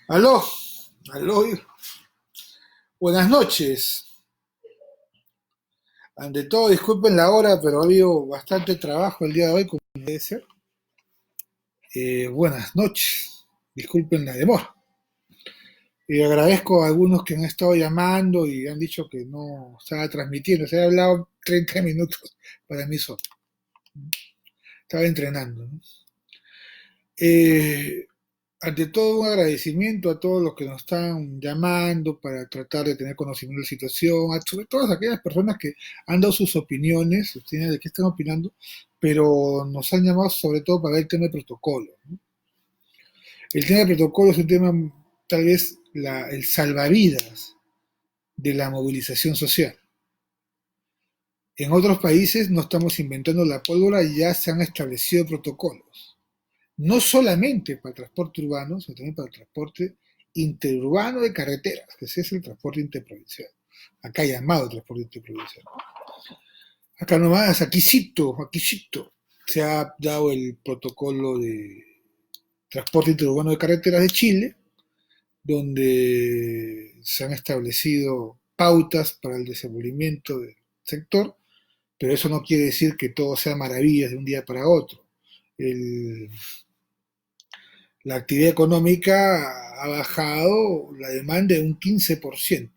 Aló, aló, buenas noches. Ante todo, disculpen la hora, pero ha habido bastante trabajo el día de hoy, como debe ser. Buenas noches, disculpen la demora. Agradezco a algunos que han estado llamando y han dicho que no estaba transmitiendo. Se ha hablado 30 minutos para mí solo. Estaba entrenando, ¿no? Eh, Ante todo, un agradecimiento a todos los que nos están llamando para tratar de tener conocimiento de la situación, a sobre todas aquellas personas que han dado sus opiniones, tienen de qué están opinando, pero nos han llamado sobre todo para ver el tema de protocolo, ¿no? El tema de protocolo es un tema, tal vez, el salvavidas de la movilización social. En otros países no estamos inventando la pólvora, ya se han establecido protocolos. No solamente para el transporte urbano, sino también para el transporte interurbano de carreteras, que ese es el transporte interprovincial. Acá llamado transporte interprovincial. Acá nomás, aquí se ha dado el protocolo de transporte interurbano de carreteras de Chile, donde se han establecido pautas para el desenvolvimiento del sector, pero eso no quiere decir que todo sea maravillas de un día para otro. El, la actividad económica ha bajado la demanda en un 15%.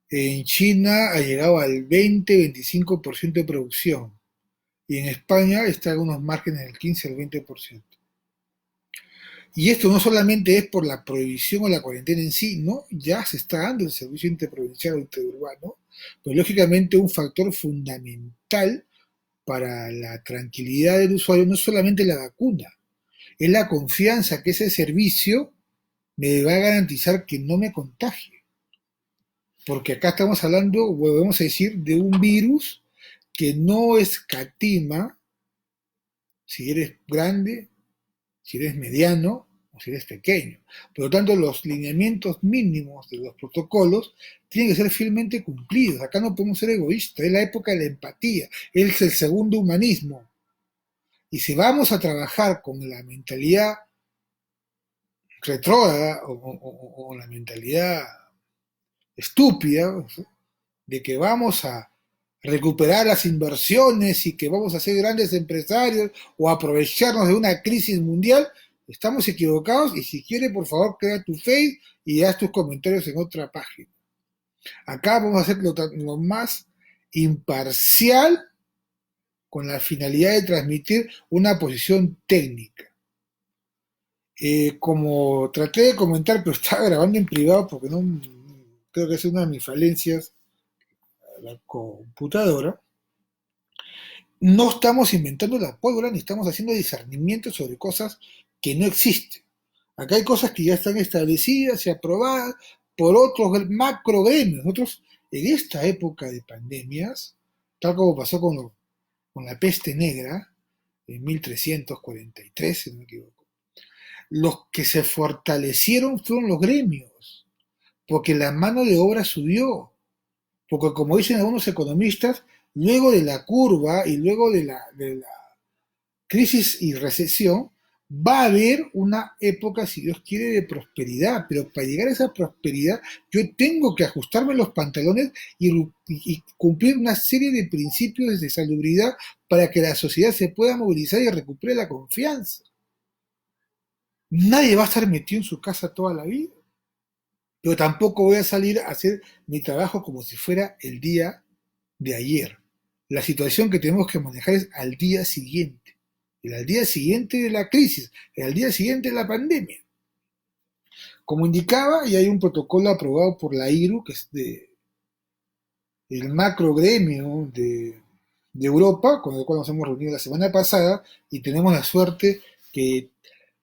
En China ha llegado al 20-25% de producción y en España está en unos márgenes del 15 al 20%. Y esto no solamente es por la prohibición o la cuarentena en sí, ¿no? Ya se está dando el servicio interprovincial o interurbano, pues lógicamente un factor fundamental para la tranquilidad del usuario no es solamente la vacuna, es la confianza que ese servicio me va a garantizar que no me contagie. Porque acá estamos hablando, volvemos a decir, de un virus que no escatima si eres grande, si eres mediano o si eres pequeño. Por lo tanto, los lineamientos mínimos de los protocolos tienen que ser fielmente cumplidos. Acá no podemos ser egoístas, es la época de la empatía, es el segundo humanismo. Y si vamos a trabajar con la mentalidad retrógrada o la mentalidad estúpida, de que vamos a recuperar las inversiones y que vamos a ser grandes empresarios o aprovecharnos de una crisis mundial, estamos equivocados y si quiere, por favor, crea tu face y haz tus comentarios en otra página. Acá vamos a hacer lo más imparcial con la finalidad de transmitir una posición técnica. Como traté de comentar, pero estaba grabando en privado porque no creo que es una de mis falencias la computadora. No estamos inventando la pólvora ni estamos haciendo discernimiento sobre cosas que no existen. Acá hay cosas que ya están establecidas y aprobadas por otros macro gremios. Nosotros, en esta época de pandemias, tal como pasó con la peste negra, en 1343, si no me equivoco, los que se fortalecieron fueron los gremios, porque la mano de obra subió, porque como dicen algunos economistas, luego de la curva y luego de la crisis y recesión, va a haber una época, si Dios quiere, de prosperidad, pero para llegar a esa prosperidad yo tengo que ajustarme los pantalones y cumplir una serie de principios de salubridad para que la sociedad se pueda movilizar y recupere la confianza. Nadie va a estar metido en su casa toda la vida, pero tampoco voy a salir a hacer mi trabajo como si fuera el día de ayer. La situación que tenemos que manejar es al día siguiente. El al día siguiente de la crisis, el al día siguiente de la pandemia. Como indicaba, y hay un protocolo aprobado por la IRU, que es el macro gremio de Europa, con el cual nos hemos reunido la semana pasada, y tenemos la suerte que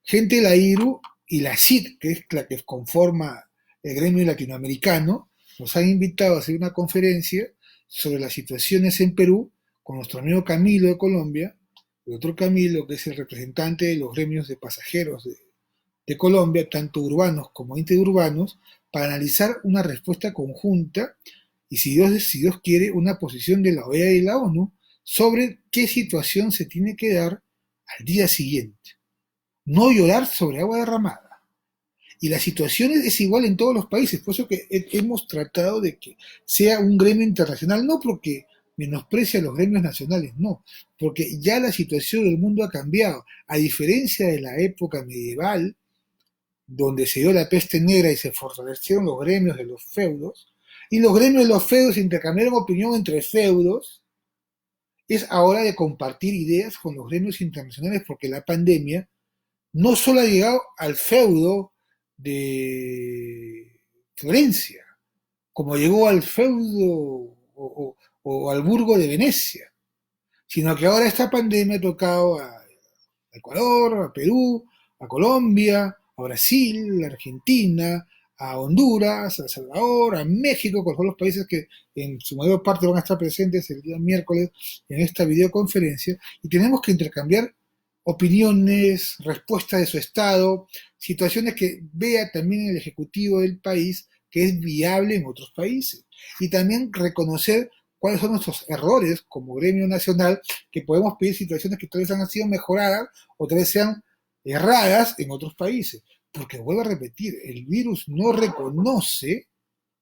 gente de la IRU y la CID, que es la que conforma el gremio latinoamericano, nos han invitado a hacer una conferencia sobre las situaciones en Perú con nuestro amigo Camilo de Colombia, el otro Camilo, que es el representante de los gremios de pasajeros de Colombia, tanto urbanos como interurbanos, para analizar una respuesta conjunta y, si Dios quiere, una posición de la OEA y la ONU sobre qué situación se tiene que dar al día siguiente. No llorar sobre agua derramada. Y la situación es igual en todos los países, por eso que hemos tratado de que sea un gremio internacional, no porque menosprecia a los gremios nacionales, no, porque ya la situación del mundo ha cambiado. A diferencia de la época medieval, donde se dio la peste negra y se fortalecieron los gremios de los feudos, y los gremios de los feudos intercambiaron opinión entre feudos, es ahora de compartir ideas con los gremios internacionales, porque la pandemia no solo ha llegado al feudo de Florencia, como llegó al feudo o al burgo de Venecia, sino que ahora esta pandemia ha tocado a Ecuador, a Perú, a Colombia, a Brasil, a Argentina, a Honduras, a El Salvador, a México, que son los países que en su mayor parte van a estar presentes el día miércoles en esta videoconferencia, y tenemos que intercambiar opiniones, respuestas de su Estado, situaciones que vea también el Ejecutivo del país que es viable en otros países. Y también reconocer cuáles son nuestros errores como gremio nacional, que podemos pedir situaciones que tal vez han sido mejoradas o tal vez sean erradas en otros países. Porque vuelvo a repetir, el virus no reconoce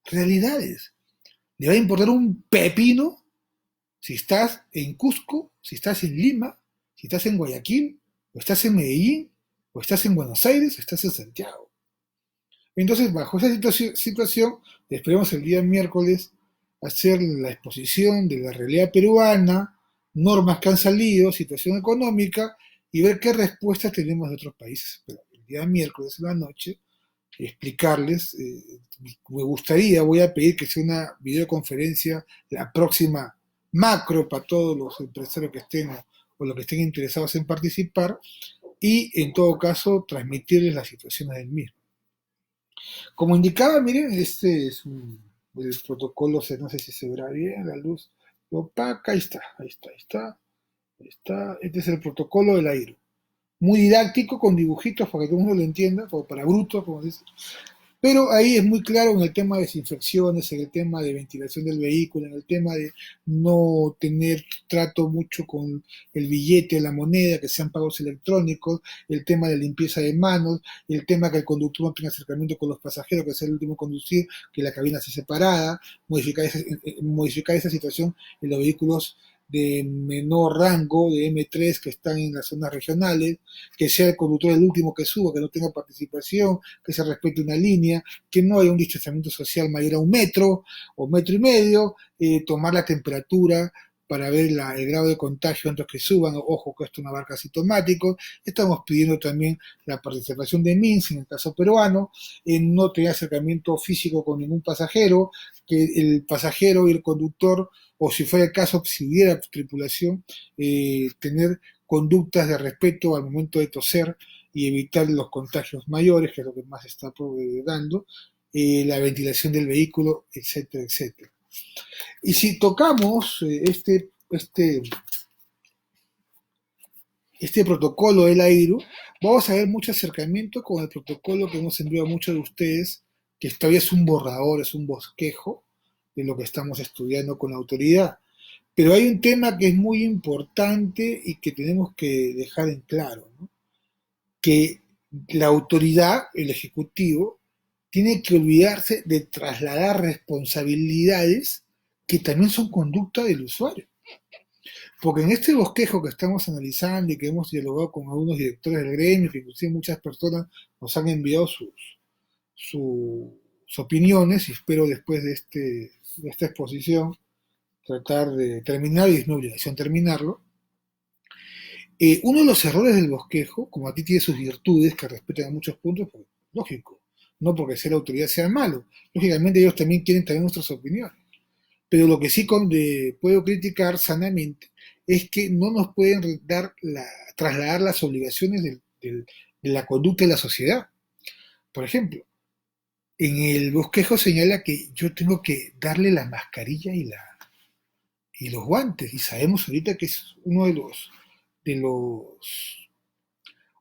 realidades. Le va a importar un pepino si estás en Cusco, si estás en Lima, si estás en Guayaquil, o estás en Medellín, o estás en Buenos Aires, o estás en Santiago. Entonces, bajo esa situación, esperemos el día miércoles hacer la exposición de la realidad peruana, normas que han salido, situación económica, y ver qué respuestas tenemos de otros países. Pero el día miércoles en la noche, explicarles, me gustaría, voy a pedir que sea una videoconferencia, la próxima macro para todos los empresarios que estén o los que estén interesados en participar, y en todo caso transmitirles las situaciones del mismo. Como indicaba, miren, este es el protocolo, no sé si se verá bien, la luz lo opaca, ahí está, ahí está, ahí está, ahí está, este es el protocolo del AIRO. Muy didáctico, con dibujitos para que todo el mundo lo entienda, como para brutos, como dice. Pero ahí es muy claro en el tema de desinfecciones, en el tema de ventilación del vehículo, en el tema de no tener trato mucho con el billete, la moneda, que sean pagos electrónicos, el tema de limpieza de manos, el tema que el conductor no tenga acercamiento con los pasajeros, que sea el último a conducir, que la cabina esté separada, modificar esa situación en los vehículos de menor rango, de M3, que están en las zonas regionales, que sea el conductor el último que suba, que no tenga participación, que se respete una línea, que no haya un distanciamiento social mayor a 1 metro o 1,5 metros, tomar la temperatura para ver el grado de contagio antes que suban, ojo que esto es una barca asintomático. Estamos pidiendo también la participación de MINS en el caso peruano, no tener acercamiento físico con ningún pasajero, que el pasajero y el conductor, o si fuera el caso, si hubiera tripulación, tener conductas de respeto al momento de toser y evitar los contagios mayores, que es lo que más está dando, la ventilación del vehículo, etcétera, etcétera. Y si tocamos este protocolo del AIRU, vamos a ver mucho acercamiento con el protocolo que hemos enviado a muchos de ustedes, que todavía es un borrador, es un bosquejo de lo que estamos estudiando con la autoridad. Pero hay un tema que es muy importante y que tenemos que dejar en claro, ¿no? Que la autoridad, el Ejecutivo, tiene que olvidarse de trasladar responsabilidades que también son conducta del usuario. Porque en este bosquejo que estamos analizando y que hemos dialogado con algunos directores del gremio, que inclusive muchas personas nos han enviado sus opiniones, y espero después de esta exposición tratar de terminar, y es mi obligación terminarlo. Uno de los errores del bosquejo, como a ti tiene sus virtudes que respetan a muchos puntos, pues, lógico, no porque ser autoridad sea malo, lógicamente ellos también quieren tener nuestras opiniones, pero lo que sí puedo criticar sanamente es que no nos pueden trasladar las obligaciones de la conducta de la sociedad. Por ejemplo, en el bosquejo señala que yo tengo que darle la mascarilla y los guantes, y sabemos ahorita que es uno de los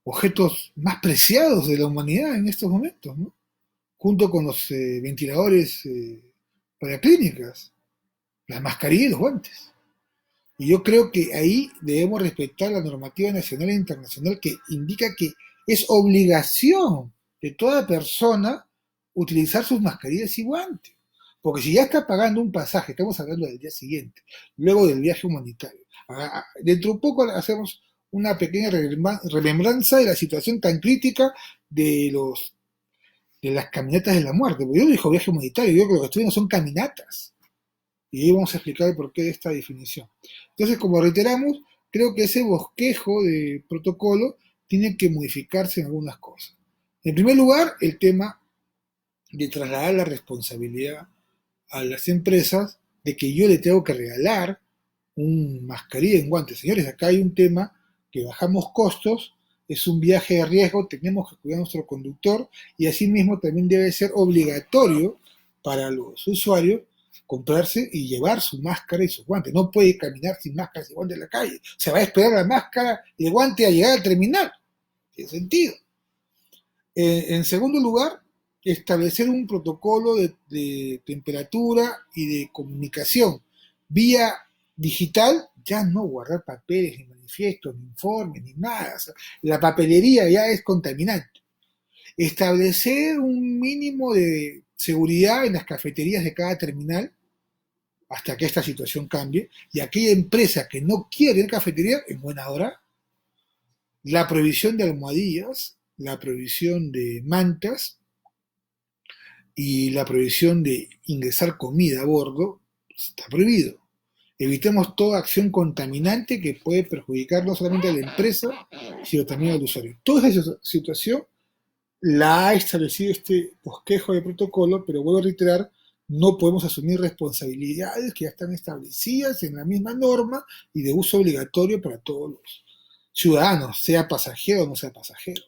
objetos más preciados de la humanidad en estos momentos, ¿no? Junto con los ventiladores para clínicas, las mascarillas y los guantes. Y yo creo que ahí debemos respetar la normativa nacional e internacional que indica que es obligación de toda persona utilizar sus mascarillas y guantes. Porque si ya está pagando un pasaje, estamos hablando del día siguiente, luego del viaje humanitario. Dentro de un poco hacemos una pequeña remembranza de la situación tan crítica de de las caminatas de la muerte. Porque yo no digo viaje humanitario, yo creo que lo que estoy viendo son caminatas. Y ahí vamos a explicar el porqué de esta definición. Entonces, como reiteramos, creo que ese bosquejo de protocolo tiene que modificarse en algunas cosas. En primer lugar, el tema de trasladar la responsabilidad a las empresas de que yo le tengo que regalar un mascarilla en guantes. Señores, acá hay un tema que bajamos costos, es un viaje de riesgo, tenemos que cuidar a nuestro conductor y asimismo también debe ser obligatorio para los usuarios comprarse y llevar su máscara y sus guantes. No puede caminar sin máscara y guantes en la calle. Se va a esperar la máscara y el guante a llegar al terminal. Tiene sentido. En segundo lugar, establecer un protocolo de temperatura y de comunicación vía digital, ya no guardar papeles, ni manifiestos, ni informes, ni nada. O sea, la papelería ya es contaminante. Establecer un mínimo de seguridad en las cafeterías de cada terminal hasta que esta situación cambie, y aquella empresa que no quiere tener cafetería, en buena hora, la prohibición de almohadillas, la prohibición de mantas y la prohibición de ingresar comida a bordo, está prohibido. Evitemos toda acción contaminante que puede perjudicar no solamente a la empresa, sino también al usuario. Toda esa situación la ha establecido este bosquejo de protocolo, pero vuelvo a reiterar, no podemos asumir responsabilidades que ya están establecidas en la misma norma y de uso obligatorio para todos los ciudadanos, sea pasajero o no sea pasajero.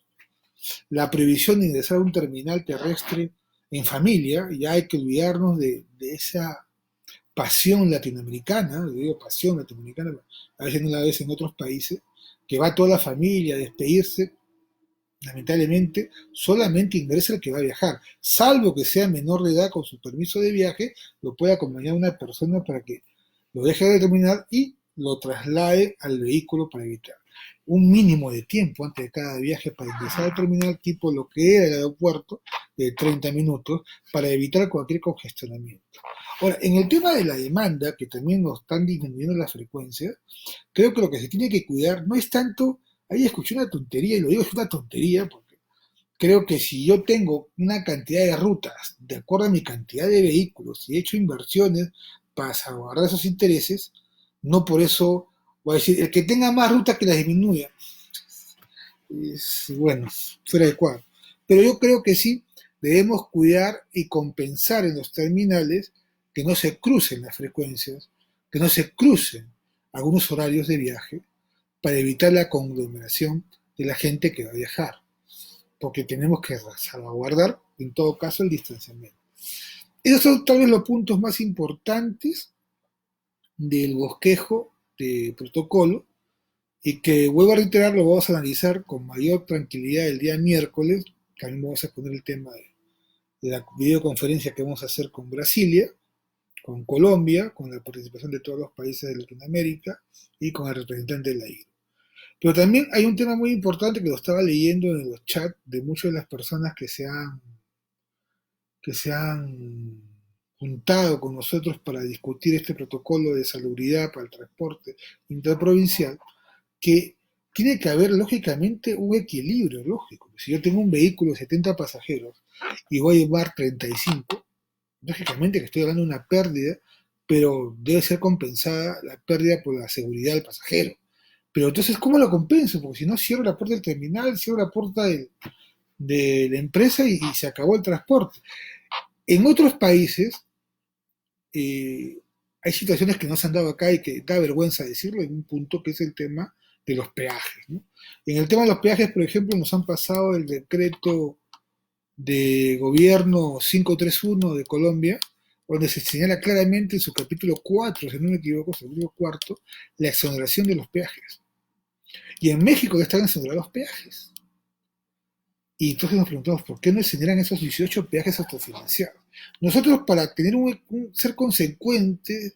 La prohibición de ingresar a un terminal terrestre en familia, ya hay que olvidarnos de esa pasión latinoamericana, digo pasión latinoamericana, a veces no la ves en otros países, que va toda la familia a despedirse. Lamentablemente, solamente ingresa el que va a viajar, salvo que sea menor de edad con su permiso de viaje, lo puede acompañar una persona para que lo deje de terminar y lo traslade al vehículo para evitar un mínimo de tiempo antes de cada viaje para ingresar al terminal, tipo lo que era el aeropuerto, de 30 minutos, para evitar cualquier congestionamiento. Ahora, en el tema de la demanda, que también nos están disminuyendo las frecuencias, creo que lo que se tiene que cuidar no es tanto, ahí escuché una tontería, y lo digo es una tontería, porque creo que si yo tengo una cantidad de rutas, de acuerdo a mi cantidad de vehículos, y he hecho inversiones para salvaguardar esos intereses, no por eso voy a decir, el que tenga más rutas que las disminuya, es, bueno, fuera de cuadro. Pero yo creo que sí debemos cuidar y compensar en los terminales que no se crucen las frecuencias, que no se crucen algunos horarios de viaje para evitar la conglomeración de la gente que va a viajar, porque tenemos que salvaguardar en todo caso el distanciamiento. Esos son tal vez los puntos más importantes del bosquejo de protocolo y que, vuelvo a reiterar, lo vamos a analizar con mayor tranquilidad el día miércoles. También vamos a poner el tema de la videoconferencia que vamos a hacer con Brasilia, con Colombia, con la participación de todos los países de Latinoamérica y con el representante de la IGRO. Pero también hay un tema muy importante que lo estaba leyendo en los chats de muchas de las personas que se han juntado con nosotros para discutir este protocolo de salubridad para el transporte interprovincial, que tiene que haber lógicamente un equilibrio lógico. Si yo tengo un vehículo de 70 pasajeros y voy a llevar 35, lógicamente que estoy hablando de una pérdida, pero debe ser compensada la pérdida por la seguridad del pasajero. Pero entonces, ¿cómo lo compenso? Porque si no, cierro la puerta del terminal, cierro la puerta de la empresa y se acabó el transporte. En otros países hay situaciones que no se han dado acá y que da vergüenza decirlo en un punto que es el tema de los peajes, ¿no? En el tema de los peajes, por ejemplo, nos han pasado el decreto de gobierno 531 de Colombia, donde se señala claramente en su capítulo 4, si no me equivoco, su capítulo cuarto, la exoneración de los peajes. Y en México ya están exonerados los peajes. Y entonces nos preguntamos, ¿por qué no exoneran esos 18 peajes autofinanciados? Nosotros, para tener ser consecuentes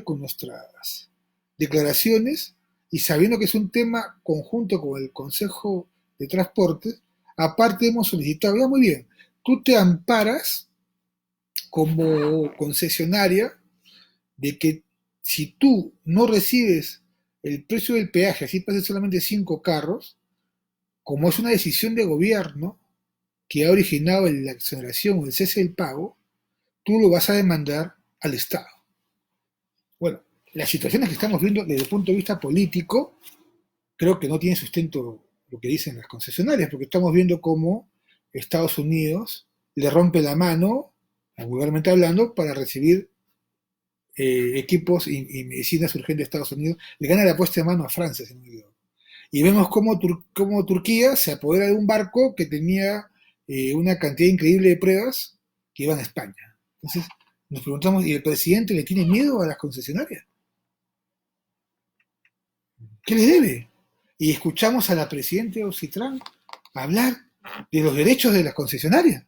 con nuestras declaraciones y sabiendo que es un tema conjunto con el Consejo de Transportes, Aparte hemos solicitado, ya muy bien, tú te amparas como concesionaria de que si tú no recibes el precio del peaje, así pasen solamente 5 carros, como es una decisión de gobierno que ha originado la exoneración o el cese del pago, tú lo vas a demandar al Estado. Bueno, las situaciones que estamos viendo desde el punto de vista político, creo que no tiene sustento lo que dicen las concesionarias, porque estamos viendo cómo Estados Unidos le rompe la mano, vulgarmente hablando, para recibir equipos y medicinas urgentes de Estados Unidos, le gana la puesta de mano a Francia, si no me equivoco. Y vemos cómo Turquía se apodera de un barco que tenía una cantidad increíble de pruebas que iban a España. Entonces, nos preguntamos, ¿y el presidente le tiene miedo a las concesionarias? ¿Qué le debe? Y escuchamos a la presidenta de Ocitran hablar de los derechos de las concesionarias,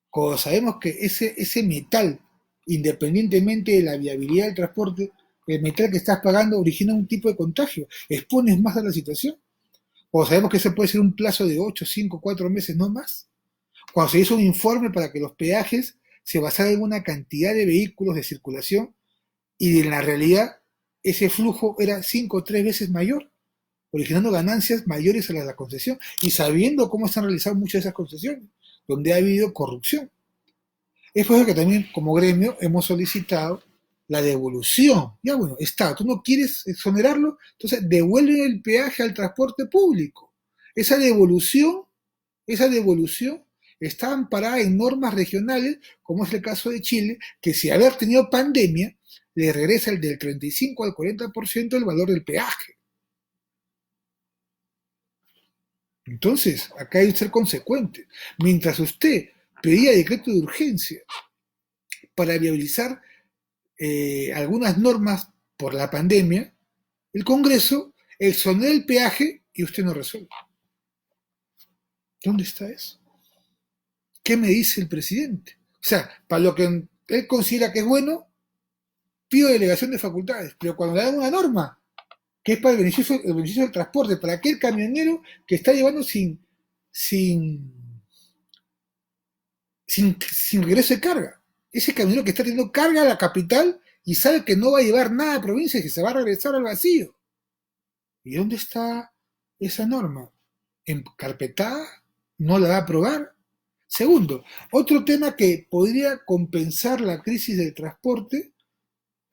cuando sabemos que ese metal, independientemente de la viabilidad del transporte, el metal que estás pagando origina un tipo de contagio, expones más a la situación. Cuando sabemos que ese puede ser un plazo de 8, 5, 4 meses, no más. Cuando se hizo un informe para que los peajes se basaran en una cantidad de vehículos de circulación y en la realidad ese flujo era 5 o 3 veces mayor, originando ganancias mayores a las de la concesión y sabiendo cómo están realizadas muchas de esas concesiones, donde ha habido corrupción. Es por eso que también como gremio hemos solicitado la devolución. Ya bueno, Estado, tú no quieres exonerarlo, entonces devuelven el peaje al transporte público. Esa devolución, esa devolución está amparada en normas regionales, como es el caso de Chile, que si haber tenido pandemia, le regresa el del 35 al 40% el valor del peaje. Entonces, acá hay que ser consecuente. Mientras usted pedía decreto de urgencia para viabilizar algunas normas por la pandemia, el Congreso exonera el peaje y usted no resuelve. ¿Dónde está eso? ¿Qué me dice el presidente? O sea, para lo que él considera que es bueno, pido delegación de facultades, pero cuando le dan una norma que es para el beneficio del transporte, para aquel camionero que está llevando sin, sin regreso de carga, ese camionero que está teniendo carga a la capital y sabe que no va a llevar nada a provincia y que se va a regresar al vacío. ¿Y dónde está esa norma? ¿Encarpetada? ¿No la va a aprobar? Segundo, otro tema que podría compensar la crisis del transporte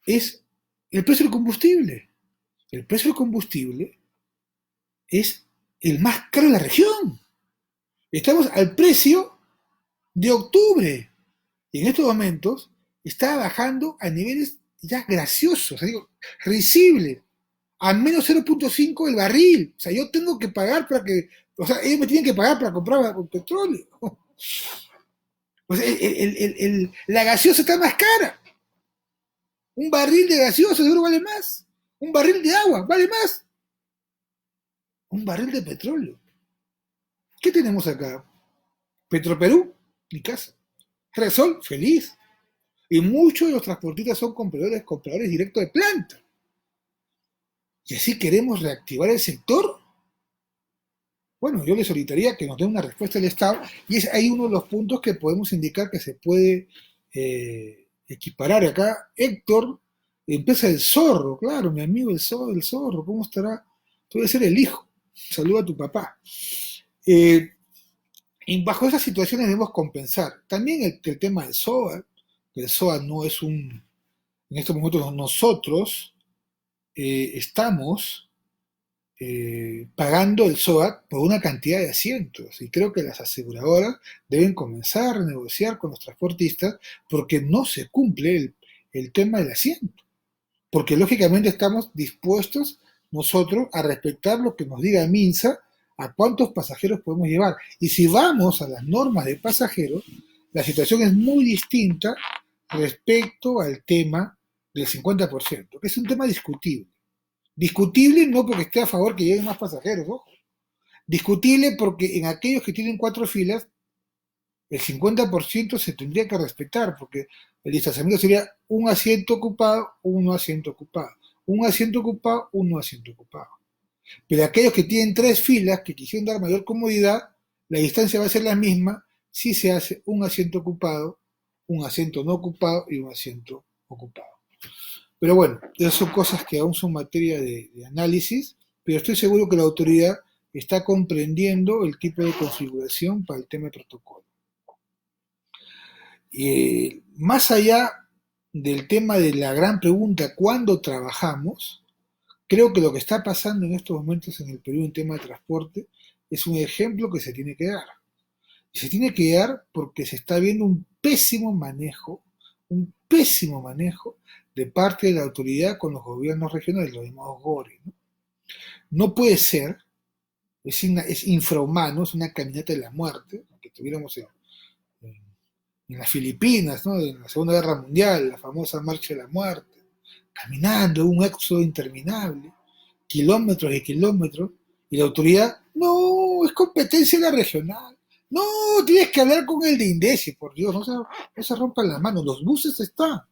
es el precio del combustible. El precio del combustible es el más caro de la región. Estamos al precio de octubre. Y en estos momentos está bajando a niveles ya graciosos, digo, risibles, a menos 0.5 el barril. O sea, yo tengo que pagar para que, o sea, ellos me tienen que pagar para comprar petróleo. O sea, la gaseosa está más cara. Un barril de gaseosa seguro vale más. Un barril de agua vale más. Un barril de petróleo. ¿Qué tenemos acá? Petroperú, mi casa. Resol, feliz. Y muchos de los transportistas son compradores directos de planta. ¿Y así queremos reactivar el sector? Bueno, yo le solicitaría que nos dé una respuesta del Estado y es ahí uno de los puntos que podemos indicar que se puede equiparar. Acá Héctor empieza el zorro, claro, mi amigo el zorro, ¿cómo estará? Puede ser el hijo. Saluda a tu papá. Eh, y bajo esas situaciones debemos compensar. También el tema del SOA, que el SOA no es en estos momentos nosotros estamos pagando el SOAT por una cantidad de asientos y creo que las aseguradoras deben comenzar a renegociar con los transportistas porque no se cumple el tema del asiento, porque lógicamente estamos dispuestos nosotros a respetar lo que nos diga Minsa a cuántos pasajeros podemos llevar y si vamos a las normas de pasajeros la situación es muy distinta respecto al tema del 50%, que es un tema discutible. Discutible no porque esté a favor que lleguen más pasajeros, ojo. Discutible porque en aquellos que tienen 4 filas, el 50% se tendría que respetar, porque el distanciamiento sería un asiento ocupado, un asiento ocupado. Un asiento ocupado, un asiento ocupado. Pero aquellos que tienen 3 filas, que quisieran dar mayor comodidad, La distancia va a ser la misma si se hace un asiento ocupado, un asiento no ocupado y un asiento ocupado. Pero bueno, esas son cosas que aún son materia de análisis, pero estoy seguro que la autoridad está comprendiendo el tipo de configuración para el tema de protocolo. Más allá del tema de la gran pregunta, ¿cuándo trabajamos? Creo que lo que está pasando en estos momentos en el Perú en tema de transporte es un ejemplo que se tiene que dar. Y se tiene que dar porque se está viendo un pésimo manejo de parte de la autoridad con los gobiernos regionales, los llamados GORE. No puede ser, es infrahumano, es una caminata de la muerte, que tuviéramos en las Filipinas, ¿no? En la Segunda Guerra Mundial, la famosa Marcha de la Muerte, caminando, un éxodo interminable, kilómetros y kilómetros, y la autoridad, no, es competencia de la regional. No, tienes que hablar con el de Indesi, por Dios, no se rompan las manos, los buses están.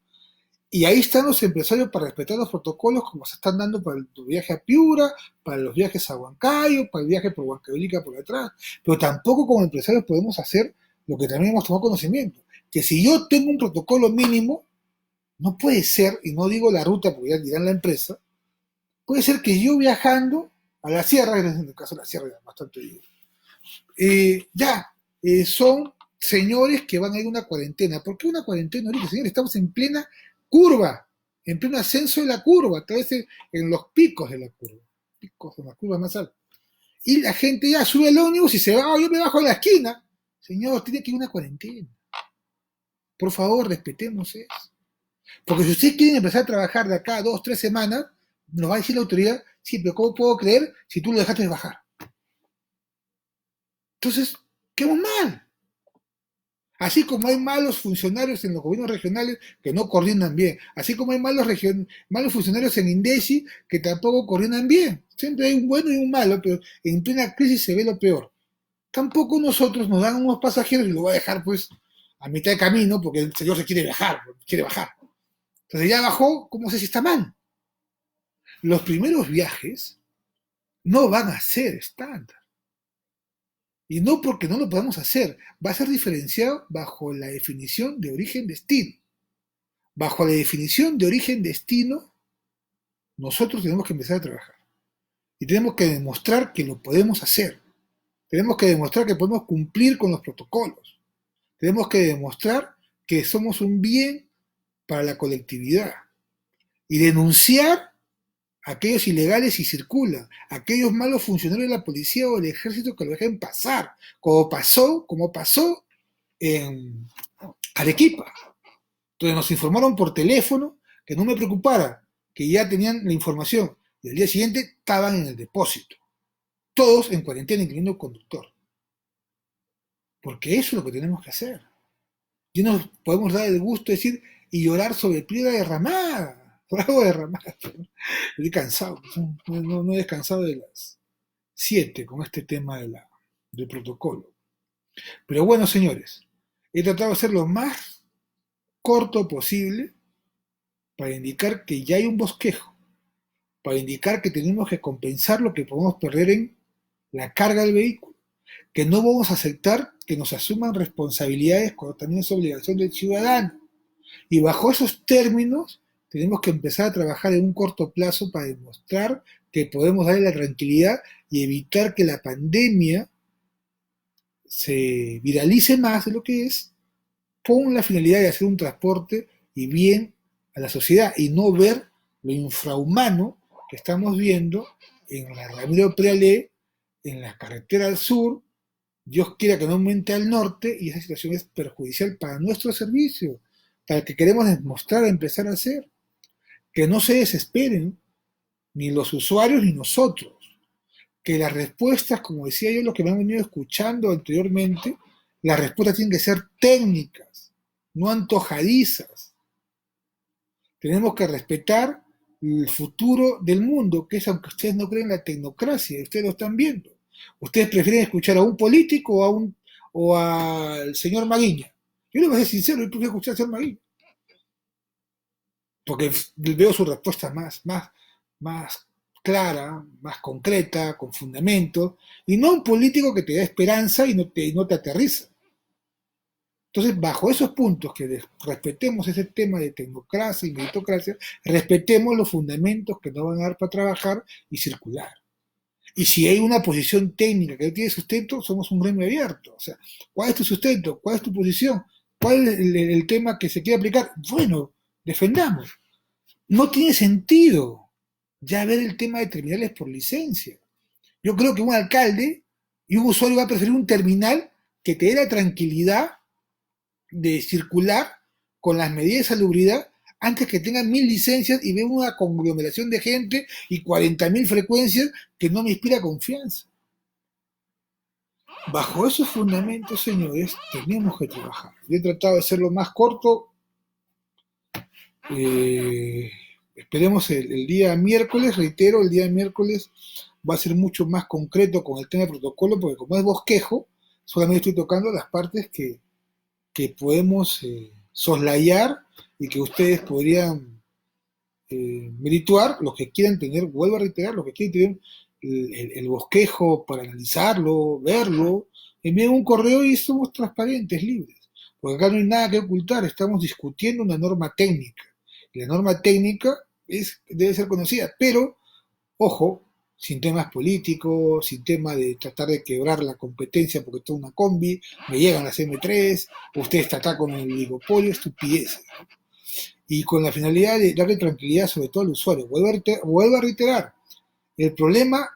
Y ahí están los empresarios para respetar los protocolos como se están dando para el viaje a Piura, para los viajes a Huancayo, para el viaje por Huancavelica por atrás. Pero tampoco como empresarios podemos hacer lo que también hemos tomado conocimiento, que si yo tengo un protocolo mínimo, no puede ser, y no digo la ruta porque ya dirán la empresa, puede ser que yo viajando a la sierra, en el caso de la sierra ya bastante digo, son señores que van a ir a una cuarentena. ¿Por qué una cuarentena ahorita, señores? Estamos en plena curva, en pleno ascenso de la curva, tal vez en los picos de la curva, picos de la curva más alta. Y la gente ya sube el ómnibus y se va, yo me bajo a la esquina. Señor, tiene que ir a una cuarentena. Por favor, respetemos eso. Porque si ustedes quieren empezar a trabajar de acá a 2, 3 semanas, nos va a decir la autoridad, sí, pero ¿cómo puedo creer si tú lo dejaste de bajar? Entonces, quedamos mal. Así como hay malos funcionarios en los gobiernos regionales que no coordinan bien, así como hay malos funcionarios en Indesi que tampoco coordinan bien. Siempre hay un bueno y un malo, pero en plena crisis se ve lo peor. Tampoco nosotros nos dan unos pasajeros y lo va a dejar pues a mitad de camino porque el señor se quiere bajar, quiere bajar. Entonces ya bajó, ¿cómo sé si está mal? Los primeros viajes no van a ser estándar. Y no porque no lo podamos hacer, va a ser diferenciado bajo la definición de origen-destino. Bajo la definición de origen-destino, nosotros tenemos que empezar a trabajar. Y tenemos que demostrar que lo podemos hacer. Tenemos que demostrar que podemos cumplir con los protocolos. Tenemos que demostrar que somos un bien para la colectividad. Y denunciar a aquellos ilegales si circulan, a aquellos malos funcionarios de la policía o del ejército que lo dejen pasar, como pasó en Arequipa. Entonces nos informaron por teléfono que no me preocupara, que ya tenían la información y al día siguiente estaban en el depósito, todos en cuarentena, incluyendo el conductor. Porque eso es lo que tenemos que hacer. Y nos podemos dar el gusto de decir y llorar sobre piedra derramada, por agua derramada. Estoy cansado, no he descansado de las 7 con este tema del protocolo. Pero bueno, señores, he tratado de ser lo más corto posible para indicar que ya hay un bosquejo, para indicar que tenemos que compensar lo que podemos perder en la carga del vehículo, que no vamos a aceptar que nos asuman responsabilidades cuando también es obligación del ciudadano. Y bajo esos términos tenemos que empezar a trabajar en un corto plazo para demostrar que podemos darle la tranquilidad y evitar que la pandemia se viralice más de lo que es, con la finalidad de hacer un transporte y bien a la sociedad y no ver lo infrahumano que estamos viendo en la Ramiro Prealé, en la carretera al sur. Dios quiera que no aumente al norte y esa situación es perjudicial para nuestro servicio, para el que queremos demostrar a empezar a hacer. Que no se desesperen ni los usuarios ni nosotros. Que las respuestas, como decía yo, los que me han venido escuchando anteriormente, las respuestas tienen que ser técnicas, no antojadizas. Tenemos que respetar el futuro del mundo, que es, aunque ustedes no creen, la tecnocracia, ustedes lo están viendo. Ustedes prefieren escuchar a un político o al señor Maguiña. Yo les voy a ser sincero, yo prefiero escuchar al señor Maguiña. Porque veo su respuesta más clara, más concreta, con fundamento, y no un político que te da esperanza y no te aterriza. Entonces, bajo esos puntos que respetemos ese tema de tecnocracia y meritocracia, respetemos los fundamentos que nos van a dar para trabajar y circular. Y si hay una posición técnica que no tiene sustento, somos un gremio abierto. O sea, ¿cuál es tu sustento? ¿Cuál es tu posición? ¿Cuál es el tema que se quiere aplicar? Bueno, defendamos. No tiene sentido ya ver el tema de terminales por licencia. Yo creo que un alcalde y un usuario va a preferir un terminal que te dé la tranquilidad de circular con las medidas de salubridad antes que tengan 1000 licencias y vean una conglomeración de gente y 40.000 frecuencias que no me inspira confianza. Bajo esos fundamentos, señores, tenemos que trabajar. Yo he tratado de ser lo más corto. Esperemos el día miércoles, reitero, el día miércoles va a ser mucho más concreto con el tema de protocolo, porque como es bosquejo, solamente estoy tocando las partes que podemos soslayar y que ustedes podrían merituar, los que quieran tener, vuelvo a reiterar, los que quieran tener el bosquejo para analizarlo, verlo, envíen un correo y somos transparentes, libres. Porque acá no hay nada que ocultar, estamos discutiendo una norma técnica. Y la norma técnica debe ser conocida, pero, ojo, sin temas políticos, sin tema de tratar de quebrar la competencia porque está una combi, me llegan las M3, usted está acá con el oligopolio, estupideces, y con la finalidad de darle tranquilidad sobre todo al usuario. Vuelvo a reiterar, el problema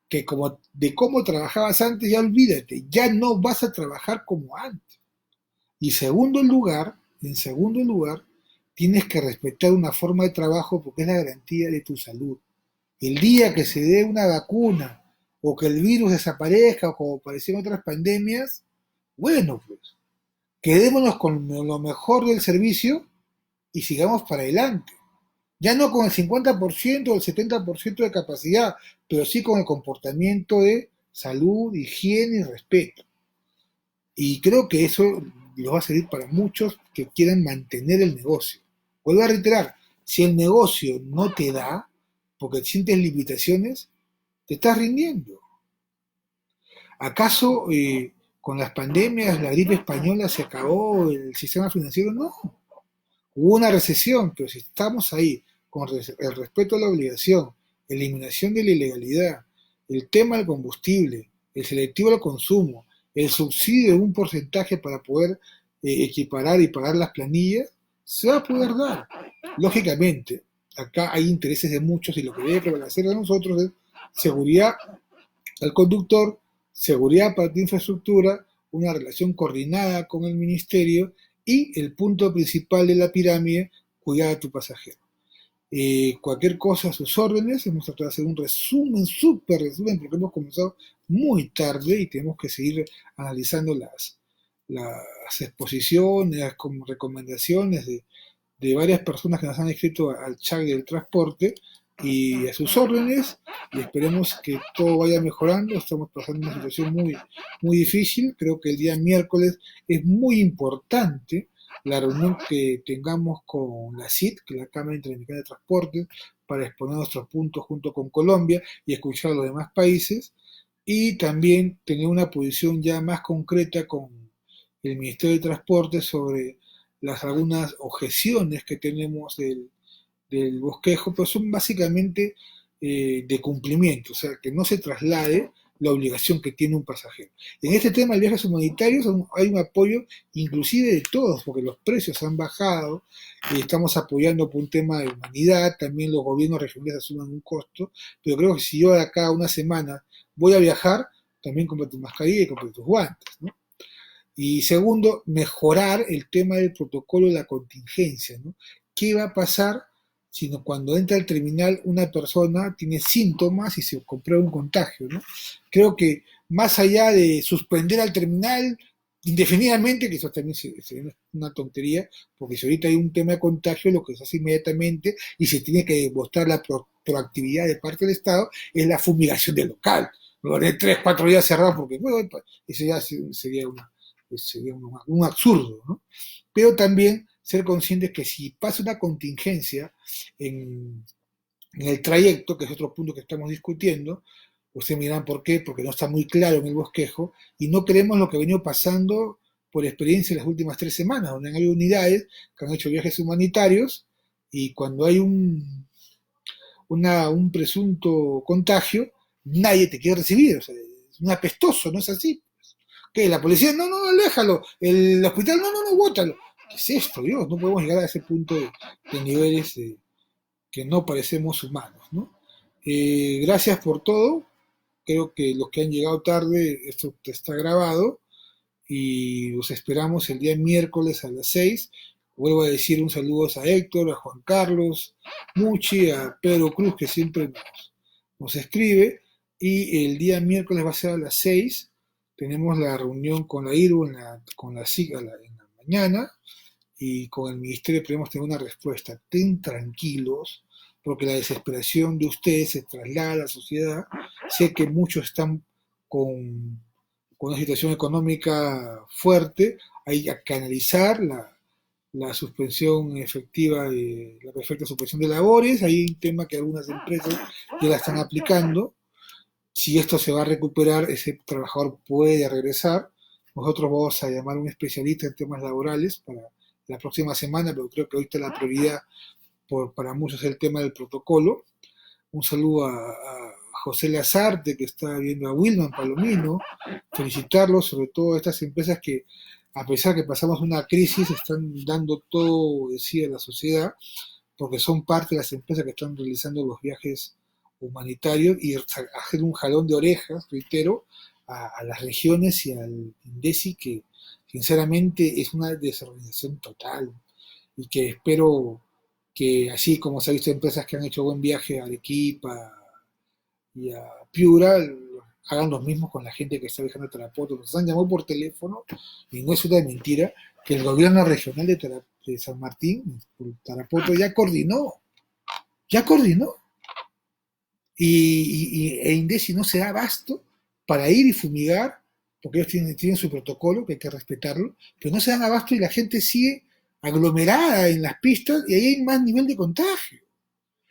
que como de cómo trabajabas antes, ya olvídate, ya no vas a trabajar como antes. Y en segundo lugar, tienes que respetar una forma de trabajo porque es la garantía de tu salud. El día que se dé una vacuna o que el virus desaparezca o como parecían otras pandemias, bueno, pues quedémonos con lo mejor del servicio y sigamos para adelante. Ya no con el 50% o el 70% de capacidad, pero sí con el comportamiento de salud, higiene y respeto. Y creo que eso les va a servir para muchos que quieran mantener el negocio. Vuelvo a reiterar, si el negocio no te da, porque sientes limitaciones, te estás rindiendo. ¿Acaso con las pandemias, la gripe española se acabó el sistema financiero? No. Hubo una recesión, pero si estamos ahí con el respeto a la obligación, eliminación de la ilegalidad, el tema del combustible, el selectivo al consumo, el subsidio de un porcentaje para poder equiparar y pagar las planillas, se va a poder dar. Lógicamente, acá hay intereses de muchos y lo que debe prevalecer de nosotros es seguridad al conductor, seguridad para tu infraestructura, una relación coordinada con el ministerio y el punto principal de la pirámide, cuidar a tu pasajero. Cualquier cosa a sus órdenes, hemos tratado de hacer un resumen, súper resumen, porque hemos comenzado muy tarde y tenemos que seguir analizando las exposiciones, como recomendaciones de varias personas que nos han escrito al chat del transporte y a sus órdenes y esperemos que todo vaya mejorando. Estamos pasando una situación muy difícil. Creo que el día miércoles es muy importante la reunión que tengamos con la CIT, que es la Cámara Interamericana de Transporte, para exponer nuestros puntos junto con Colombia y escuchar a los demás países y también tener una posición ya más concreta con el Ministerio de Transporte sobre algunas objeciones que tenemos del bosquejo, pero son básicamente de cumplimiento, o sea, que no se traslade la obligación que tiene un pasajero. En este tema de viajes humanitarios hay un apoyo inclusive de todos, porque los precios han bajado y estamos apoyando por un tema de humanidad, también los gobiernos regionales asumen un costo, pero creo que si yo de acá a una semana voy a viajar, también compra tu mascarilla y compra tus guantes, ¿no? Y segundo, mejorar el tema del protocolo de la contingencia, ¿no? ¿Qué va a pasar si cuando entra al terminal una persona tiene síntomas y se comprueba un contagio, ¿no? Creo que más allá de suspender al terminal indefinidamente, que eso también sería una tontería, porque si ahorita hay un tema de contagio, lo que se hace inmediatamente y se tiene que demostrar la proactividad de parte del Estado es la fumigación del local. No de 3, 4 días cerrados porque, bueno, eso ya sería sería un absurdo, ¿no? Pero también ser conscientes que si pasa una contingencia en, En el trayecto, que es otro punto que estamos discutiendo, ustedes me dirán por qué, porque no está muy claro en el bosquejo, y no creemos lo que ha venido pasando por experiencia en las últimas 3 semanas, donde han habido unidades que han hecho viajes humanitarios, y cuando hay un presunto contagio, nadie te quiere recibir, o sea, es un apestoso, ¿no es así? ¿Qué? La policía, no, no, aléjalo, el hospital, no, no, no, bótalo. ¿Qué es esto, Dios? No podemos llegar a ese punto de niveles que no parecemos humanos, ¿no? Gracias por todo. Creo que los que han llegado tarde, esto está grabado y los esperamos el día miércoles a las 6. Vuelvo a decir un saludo a Héctor, a Juan Carlos, Muchi, a Pedro Cruz, que siempre nos escribe. Y el día miércoles va a ser a las 6. Tenemos la reunión con la IRU con la SIGA en la mañana y con el Ministerio esperemos tener una respuesta. Estén tranquilos, porque la desesperación de ustedes se traslada a la sociedad. Sé que muchos están con una situación económica fuerte, hay que analizar la suspensión efectiva, la perfecta suspensión de labores, hay un tema que algunas empresas ya la están aplicando, si esto se va a recuperar, ese trabajador puede regresar. Nosotros vamos a llamar a un especialista en temas laborales para la próxima semana, pero creo que ahorita la prioridad para muchos es el tema del protocolo. Un saludo a José Lazarte, que está viendo a Wilman Palomino, felicitarlos, sobre todo a estas empresas que, a pesar que pasamos una crisis, están dando todo de sí a la sociedad, porque son parte de las empresas que están realizando los viajes humanitarios y hacer un jalón de orejas, reitero, a las regiones y al INDECI, que sinceramente es una desorganización total y que espero que así como se ha visto empresas que han hecho buen viaje a Arequipa y a Piura, hagan los mismos con la gente que está viajando a Tarapoto. Nos han llamado por teléfono, y no es una mentira, que el gobierno regional de San Martín, Tarapoto, ya coordinó, e Indesi no se da abasto para ir y fumigar, porque ellos tienen su protocolo, que hay que respetarlo, pero no se dan abasto y la gente sigue aglomerada en las pistas y ahí hay más nivel de contagio.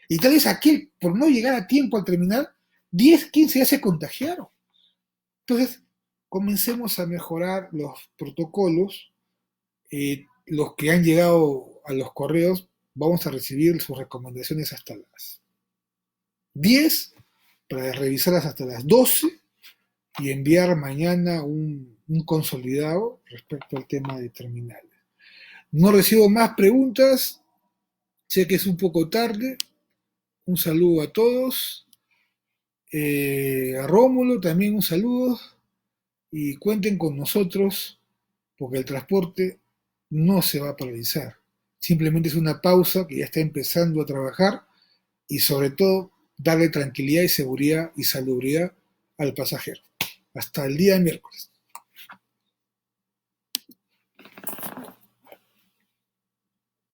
Y tal vez aquel, por no llegar a tiempo al terminar, 10, 15 ya se contagiaron. Entonces, comencemos a mejorar los protocolos. Los que han llegado a los correos, vamos a recibir sus recomendaciones hasta las 10, para revisarlas hasta las 12 y enviar mañana un consolidado respecto al tema de terminales. No recibo más preguntas, sé que es un poco tarde. Un saludo a todos. A Rómulo también un saludo y cuenten con nosotros porque el transporte no se va a paralizar. Simplemente es una pausa que ya está empezando a trabajar y sobre todo darle tranquilidad y seguridad y salubridad al pasajero. Hasta el día miércoles.